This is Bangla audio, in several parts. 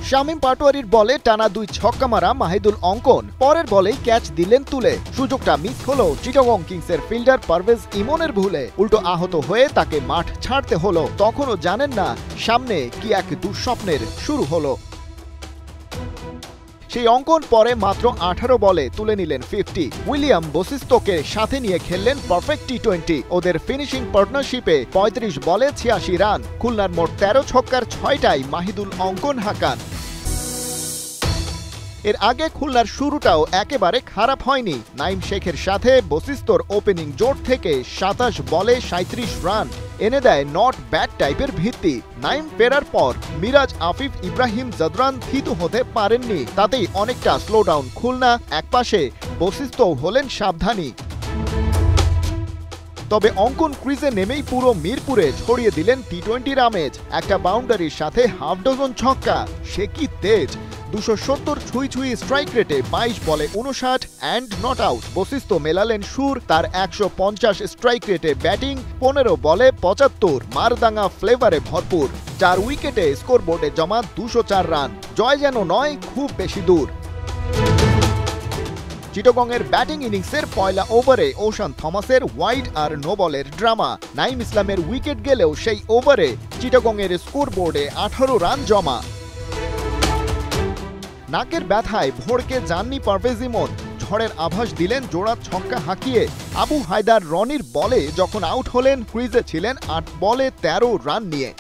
শামীম পাটোয়ারির বলে টানা 2 ছক্কা মারা মাহিদুল অঙ্কন পরের বলেই ক্যাচ দিলেন তুলে। সুযোগটা মিস হলো চিটাগং কিংসের ফিল্ডার পারভেজ ইমনের ভুলে। উল্টো আহত হয়ে তাকে মাঠ ছাড়তে হলো। তখনও জানেন না সামনে কি এক দুঃস্বপ্নের শুরু হলো। সেই অঙ্কন পরে মাত্র 18 বলে তুলে নিলেন 50। উইলিয়াম বসিস্তোকে সাথে নিয়ে খেললেন পারফেক্ট টি20। ওদের ফিনিশিং পার্টনারশিপে 35 বলে 86 রান। খুলনার মোট 13 ছক্কার 6টাই মাহিদুল অঙ্কন হাঁকান। এর আগে খুলনার শুরুটাও একেবারে খারাপ হয়নি। নাইম শেখের সাথে বসিস্তোর ওপেনিং জোট থেকে 27 বলে 37 রান এনে দেয় নট ব্যাড টাইপের ভিত্তি। নাইম ফেরার পর মিরাজ, আফিফ, ইব্রাহিম জদরান থিতু হতে পারেননি। তাতেই অনেকটা স্লো ডাউন খুলনা। একপাশে বসিস্তো হলেন সাবধানী। তবে অঙ্কন ক্রিজে নেমেই পুরো মিরপুরে ছড়িয়ে দিলেন টি20 আমেজ। একটা বাউন্ডারির সাথে হাফ ডজন ছক্কা। সে কি তেজ! 270 ছুঁই স্ট্রাইক রেটে 22 বলে 59 অ্যান্ড নট আউট। বসিস্তো মেলালেন সুর। তার 150 স্ট্রাইক রেটে ব্যাটিং, 15 বলে 75 মারদাঙ্গা ফ্লেভারে ভরপুর। 4 উইকেটে স্কোরবোর্ডে জমা 204 রান। জয় যেন নয় খুব বেশি দূর। চিটাগংয়ের ব্যাটিং ইনিংসের পয়লা ওভারে ওশান থমাসের ওয়াইড আর নো বলের ড্রামা। নাইম ইসলামের উইকেট গেলেও সেই ওভারে চিটাগংয়ের স্কোরবোর্ডে 18 রান জমা। নাকের ব্যথায় ভোরকে যাননি পারভেজ ইমন। ঝড়ের আভাস দিলেন জোড়া ছক্কা হাঁকিয়ে। আবু হায়দার রনির বলে যখন আউট হলেন ক্রিজে ছিলেন 8 বলে 13 রান নিয়ে।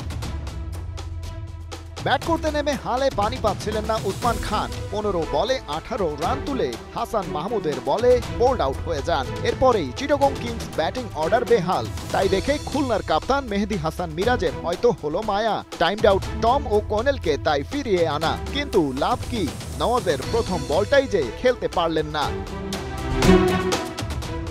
ব্যাট করতে নেমে হালে পানি পাচ্ছিলেন না উসমান খান। 15 বলে 18 রান তুলে হাসান মাহমুদের বলে বোল্ড আউট হয়ে যান। এরপরেই চিটাগং কিংস ব্যাটিং অর্ডার বেহাল। তাই দেখে খুলনার কাপ্তান মেহেদী হাসান মিরাজের হয়তো হলো মায়া। টাইমড আউট টম ও কনেলকে তাই ফিরিয়ে আনা। কিন্তু লাভ কি? নওয়াজের প্রথম বলটাই যে খেলতে পারলেন না।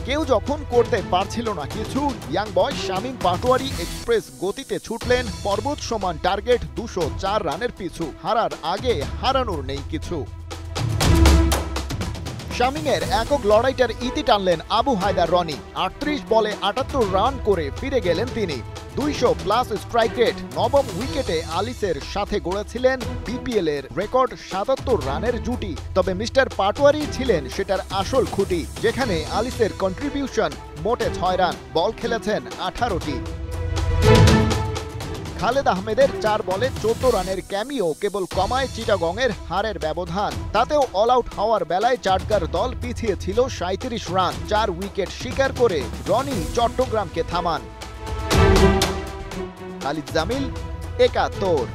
কেউ যখন করতে পারছিল না কিছু, young boy Shamim Patwari express গতিতে ছুটলেন পর্বত সমান টার্গেট 204 রানের পিছু। হারার আগে হারানোর নেই কিছু। শামীমের একক লড়াইটার ইতি টানলেন আবু হায়দার রনি। 38 বলে 78 রান করে ফিরে গেলেন তিনি। 200+ স্ট্রাইক রেট। নবম উইকেটে আলিসের সাথে গড়েছিলেন বিপিএল এর রেকর্ড 77 রানের জুটি। তবে মিস্টার পাটোয়ারি ছিলেন সেটার আসল খুঁটি, যেখানে আলিসের কন্ট্রিবিউশন মোটে 6 রান। বল খেলেছেন 18টি। খালেদ আহমেদের 4 বলে 14 রানের ক্যামিও কেবল কমায় চিটাগংয়ের হারের ব্যবধান। তাতেও অল আউট হওয়ার বেলায় চাটগার দল পিছিয়ে ছিল 37 রান। 4 উইকেট শিকার করে রনি চট্টগ্রামকে থামান। খালিদ জামিল, 71।